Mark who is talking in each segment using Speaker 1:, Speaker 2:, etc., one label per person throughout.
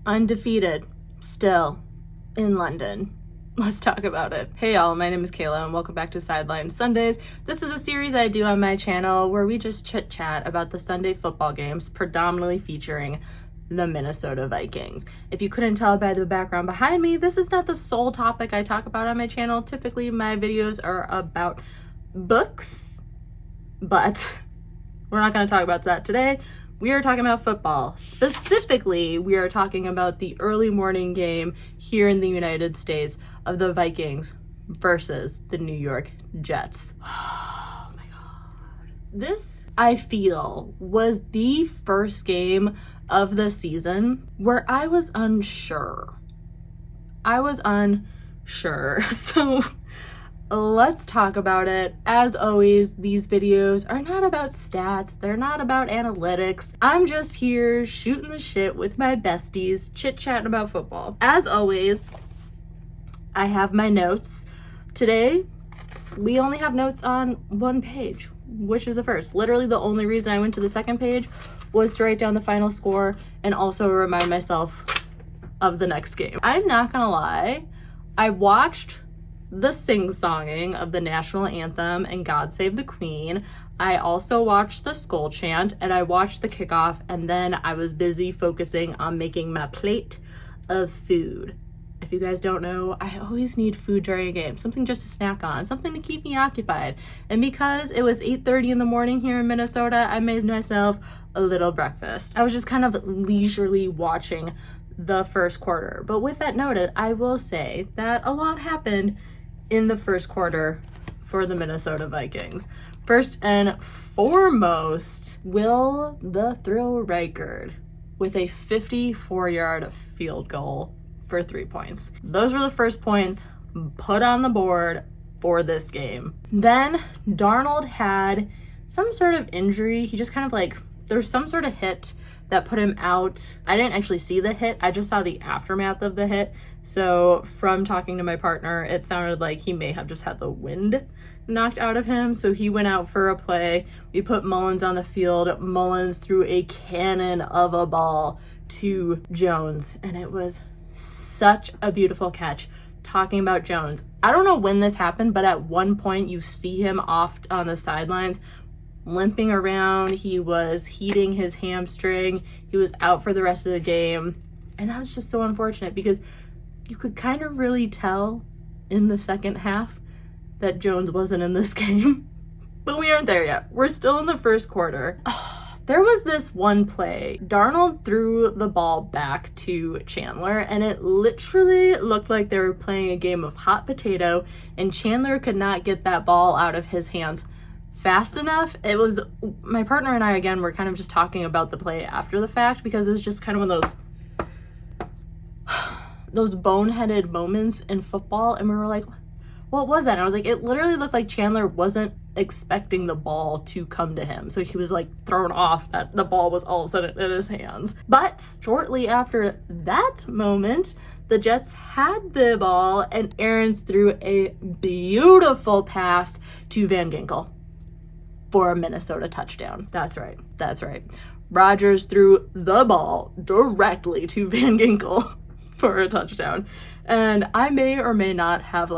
Speaker 1: undefeated, still in London. Let's talk about it. Hey y'all, my name is Kayla and welcome back to Sideline Sundays. This is a series I do on my channel where we just chit chat about the Sunday football games, predominantly featuring the Minnesota Vikings. If you couldn't tell by the background behind me, this is not the sole topic I talk about on my channel. Typically my videos are about books, but we're not going to talk about that today. We are talking about football. Specifically, we are talking about the early morning game here in the United States of the Vikings versus the New York Jets. Oh my God. This, I feel, was the first game of the season where I was unsure. So let's talk about it. As always, these videos are not about stats. They're not about analytics. I'm just here shooting the shit with my besties, chit-chatting about football. As always, I have my notes. Today, we only have notes on one page, which is a first. Literally, the only reason I went to the second page was to write down the final score and also remind myself of the next game. I'm not gonna lie, I watched the sing-songing of the national anthem and God Save the Queen. I also watched the skull chant and I watched the kickoff, and then I was busy focusing on making my plate of food. If you guys don't know, I always need food during a game, something just to snack on, something to keep me occupied. And because it was 8:30 in the morning here in Minnesota, I made myself a little breakfast. I was just kind of leisurely watching the first quarter. But with that noted, I will say that a lot happened in the first quarter for the Minnesota Vikings. First and foremost, Will the Thrill Reichard with a 54-yard field goal for 3 points. Those were the first points put on the board for this game. Then Darnold had some sort of injury. He just kind of there was some sort of hit that put him out. I didn't actually see the hit. I just saw the aftermath of the hit. So from talking to my partner, it sounded like he may have just had the wind knocked out of him. So he went out for a play. We put Mullins on the field. Mullins threw a cannon of a ball to Jones, and it was such a beautiful catch. Talking about Jones, I don't know when this happened, but at one point you see him off on the sidelines limping around. He was heating his hamstring. He was out for the rest of the game. And that was just so unfortunate because you could kind of really tell in the second half that Jones wasn't in this game. But we aren't there yet. We're still in the first quarter. There was this one play. Darnold threw the ball back to Chandler, and it literally looked like they were playing a game of hot potato, and Chandler could not get that ball out of his hands fast enough. It was, my partner and I, again, were kind of just talking about the play after the fact because it was just kind of one of those boneheaded moments in football, and we were like, what was that? And I was like, it literally looked like Chandler wasn't expecting the ball to come to him. So he was thrown off that the ball was all of a sudden in his hands. But shortly after that moment, the Jets had the ball and Aarons threw a beautiful pass to Van Ginkel for a Minnesota touchdown. That's right. Rodgers threw the ball directly to Van Ginkel for a touchdown. And I may or may not have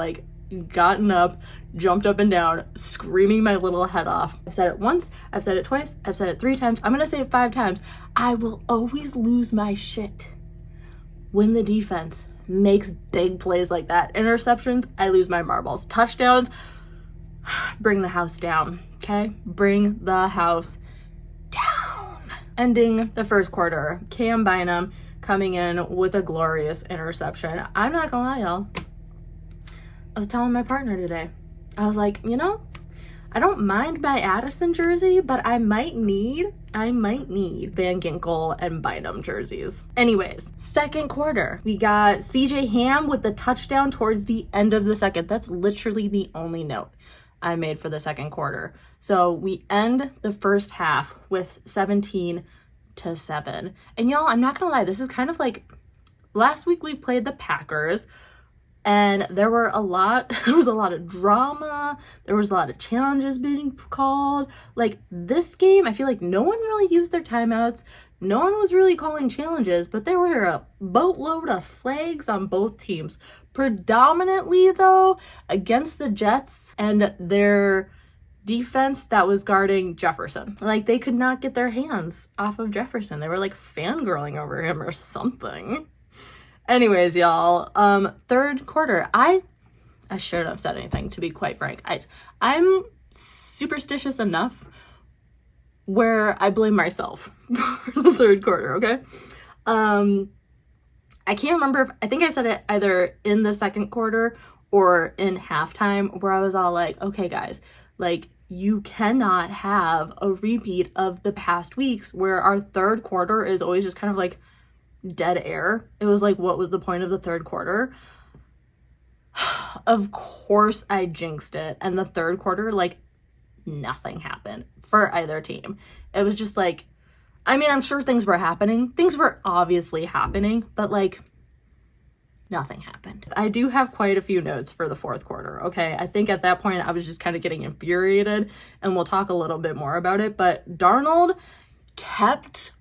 Speaker 1: gotten up, jumped up and down, screaming my little head off. I've said it once, I've said it twice, I've said it 3 times, I'm gonna say it 5 times. I will always lose my shit when the defense makes big plays like that. Interceptions, I lose my marbles. Touchdowns, bring the house down, okay? Bring the house down. Ending the first quarter, Cam Bynum coming in with a glorious interception. I'm not gonna lie, y'all. I was telling my partner today, I was like, I don't mind my Addison jersey, but I might need Van Ginkel and Bynum jerseys. Anyways, second quarter, we got CJ Ham with the touchdown towards the end of the second. That's literally the only note I made for the second quarter. So we end the first half with 17-7. And y'all, I'm not gonna lie, this is kind of last week we played the Packers. And there was a lot of drama. There was a lot of challenges being called. This game, I feel like no one really used their timeouts. no one was really calling challenges, but there were a boatload of flags on both teams. Predominantly, though, against the Jets and their defense that was guarding Jefferson. Like, they could not get their hands off of Jefferson. They were like fangirling over him or something. Anyways, y'all, third quarter, I shouldn't have said anything, to be quite frank. I'm superstitious enough where I blame myself for the third quarter, okay? I can't remember I think I said it either in the second quarter or in halftime, where I was all like, okay, guys, like, you cannot have a repeat of the past weeks where our third quarter is always just kind of like dead air. It was like, what was the point of the third quarter? Of course I jinxed it. And the third quarter, like, nothing happened for either team. It was just like, I mean, I'm sure things were happening. Things were obviously happening, but like, nothing happened. I do have quite a few notes for the fourth quarter, okay? I think at that point I was just kind of getting infuriated, and we'll talk a little bit more about it, but Darnold kept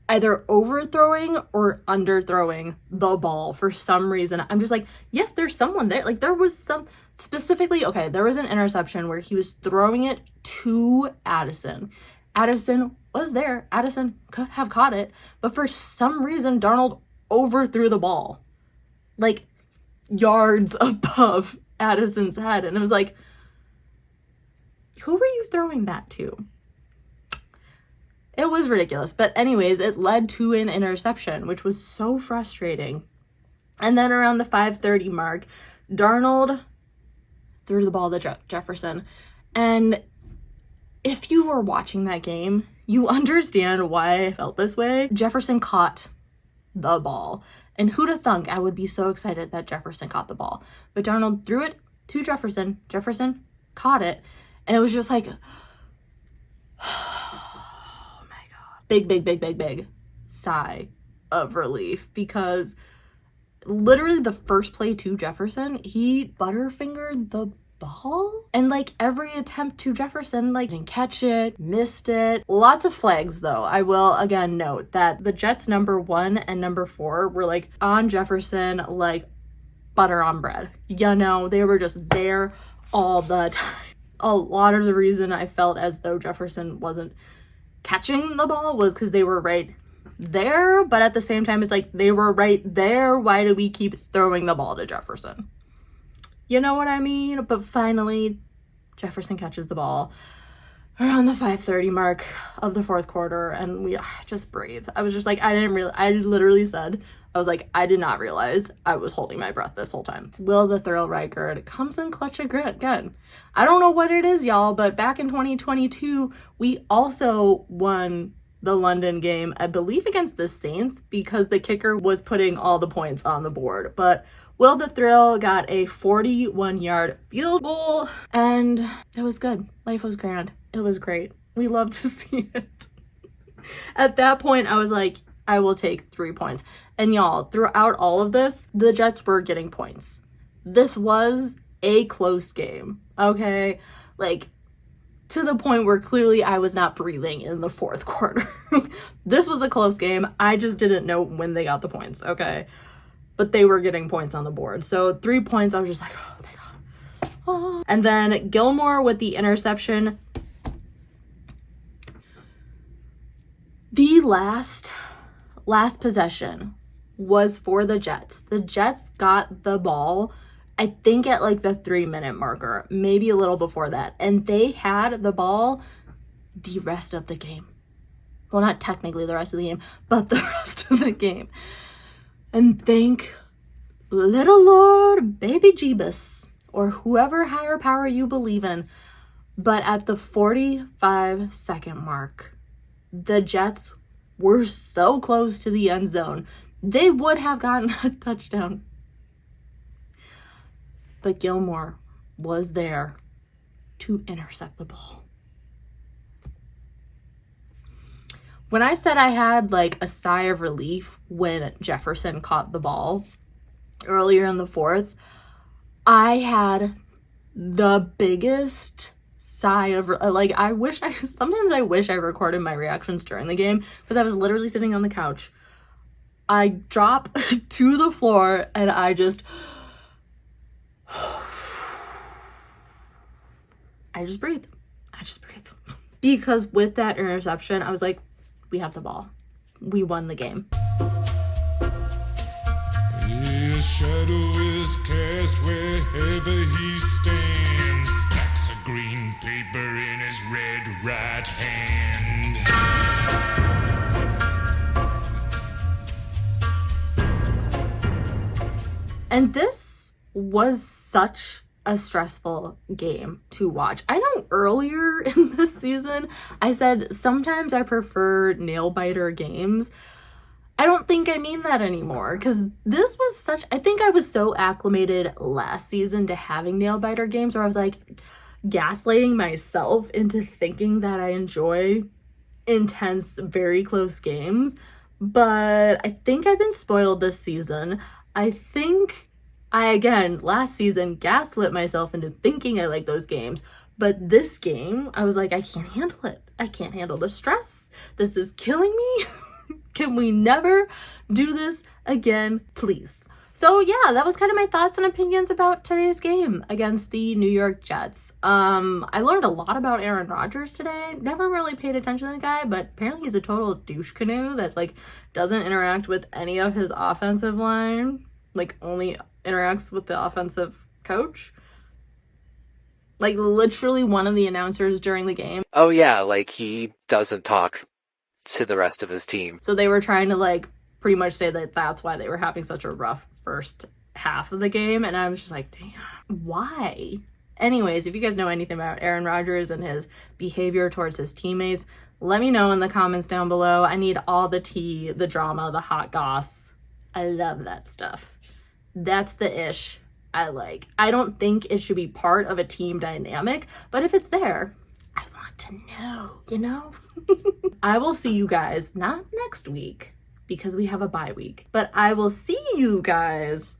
Speaker 1: either overthrowing or underthrowing the ball for some reason. I'm just like, yes, there's someone there. Like, there was some, specifically, okay, there was an interception where he was throwing it to Addison. Addison was there. Addison could have caught it, but for some reason, Darnold overthrew the ball, like, yards above Addison's head. And it was like, who were you throwing that to? It was ridiculous. But anyways, it led to an interception, which was so frustrating. And then around the 5:30 mark, Darnold threw the ball to Jefferson. And if you were watching that game, you understand why I felt this way. Jefferson caught the ball. And who'd have thunk I would be so excited that Jefferson caught the ball. But Darnold threw it to Jefferson. Jefferson caught it. And it was just like, oh my God. Big sigh of relief. Because literally the first play to Jefferson, he butterfingered the ball. And like every attempt to Jefferson, like, didn't catch it, missed it. Lots of flags though. I will again note that the Jets number 1 and number 4 were like on Jefferson like butter on bread. You know, they were just there all the time. A lot of the reason I felt as though Jefferson wasn't catching the ball was because they were right there, but at the same time it's like, they were right there, why do we keep throwing the ball to Jefferson? You know what I mean? But finally, Jefferson catches the ball around the 5:30 mark of the fourth quarter, and we just breathe. I was just like, I literally said, I was like, I did not realize I was holding my breath this whole time. Will the Thrill Record comes in clutch again. I don't know what it is, y'all, but back in 2022, we also won the London game, I believe against the Saints, because the kicker was putting all the points on the board. But Will the Thrill got a 41-yard field goal, and it was good. Life was grand. It was great. We love to see it. At that point, I was like, I will take 3 points. And y'all, throughout all of this, the Jets were getting points. This was a close game, okay? Like, to the point where clearly I was not breathing in the fourth quarter. This was a close game. I just didn't know when they got the points, okay? But they were getting points on the board. So 3 points, I was just like, oh my God. Oh. And then Gilmore with the interception. The last possession was for the Jets. The Jets got the ball, I think at like the 3-minute marker, maybe a little before that. And they had the ball the rest of the game. Well, not technically the rest of the game, but the rest of the game. And thank little Lord, baby Jeebus, or whoever higher power you believe in. But at the 45-second mark, the Jets were so close to the end zone. They would have gotten a touchdown. But Gilmore was there to intercept the ball. When I said I had like a sigh of relief when Jefferson caught the ball earlier in the fourth, I had the biggest sigh of like, sometimes I wish I recorded my reactions during the game, because I was literally sitting on the couch. I drop to the floor and I just breathe. Because with that interception, I was like, we have the ball. We won the game.
Speaker 2: His shadow is cast wherever he stands. Stacks of green paper in his red right hand.
Speaker 1: And this was such a stressful game to watch. I know earlier in this season, I said sometimes I prefer nail-biter games. I don't think I mean that anymore, because this was I think I was so acclimated last season to having nail-biter games where I was like gaslighting myself into thinking that I enjoy intense, very close games. But I think I've been spoiled this season. I think again, last season, gaslit myself into thinking I like those games. But this game, I was like, I can't handle it. I can't handle the stress. This is killing me. Can we never do this again, please? So yeah, that was kind of my thoughts and opinions about today's game against the New York Jets. I learned a lot about Aaron Rodgers today. Never really paid attention to the guy, but apparently he's a total douche canoe that like doesn't interact with any of his offensive line, like only interacts with the offensive coach. Like literally one of the announcers during the game.
Speaker 3: Oh yeah, like he doesn't talk to the rest of his team.
Speaker 1: So they were trying to like pretty much say that that's why they were having such a rough first half of the game. And I was just like, damn, why? Anyways, if you guys know anything about Aaron Rodgers and his behavior towards his teammates, let me know in the comments down below. I need all the tea, the drama, the hot goss. I love that stuff. That's the ish I like. I don't think it should be part of a team dynamic, but if it's there, I want to know, you know? I will see you guys, not next week, because we have a bye week, but I will see you guys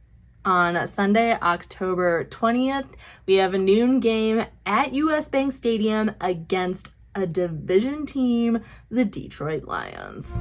Speaker 1: on Sunday, October 20th. We have a noon game at US Bank Stadium against a division team, the Detroit Lions.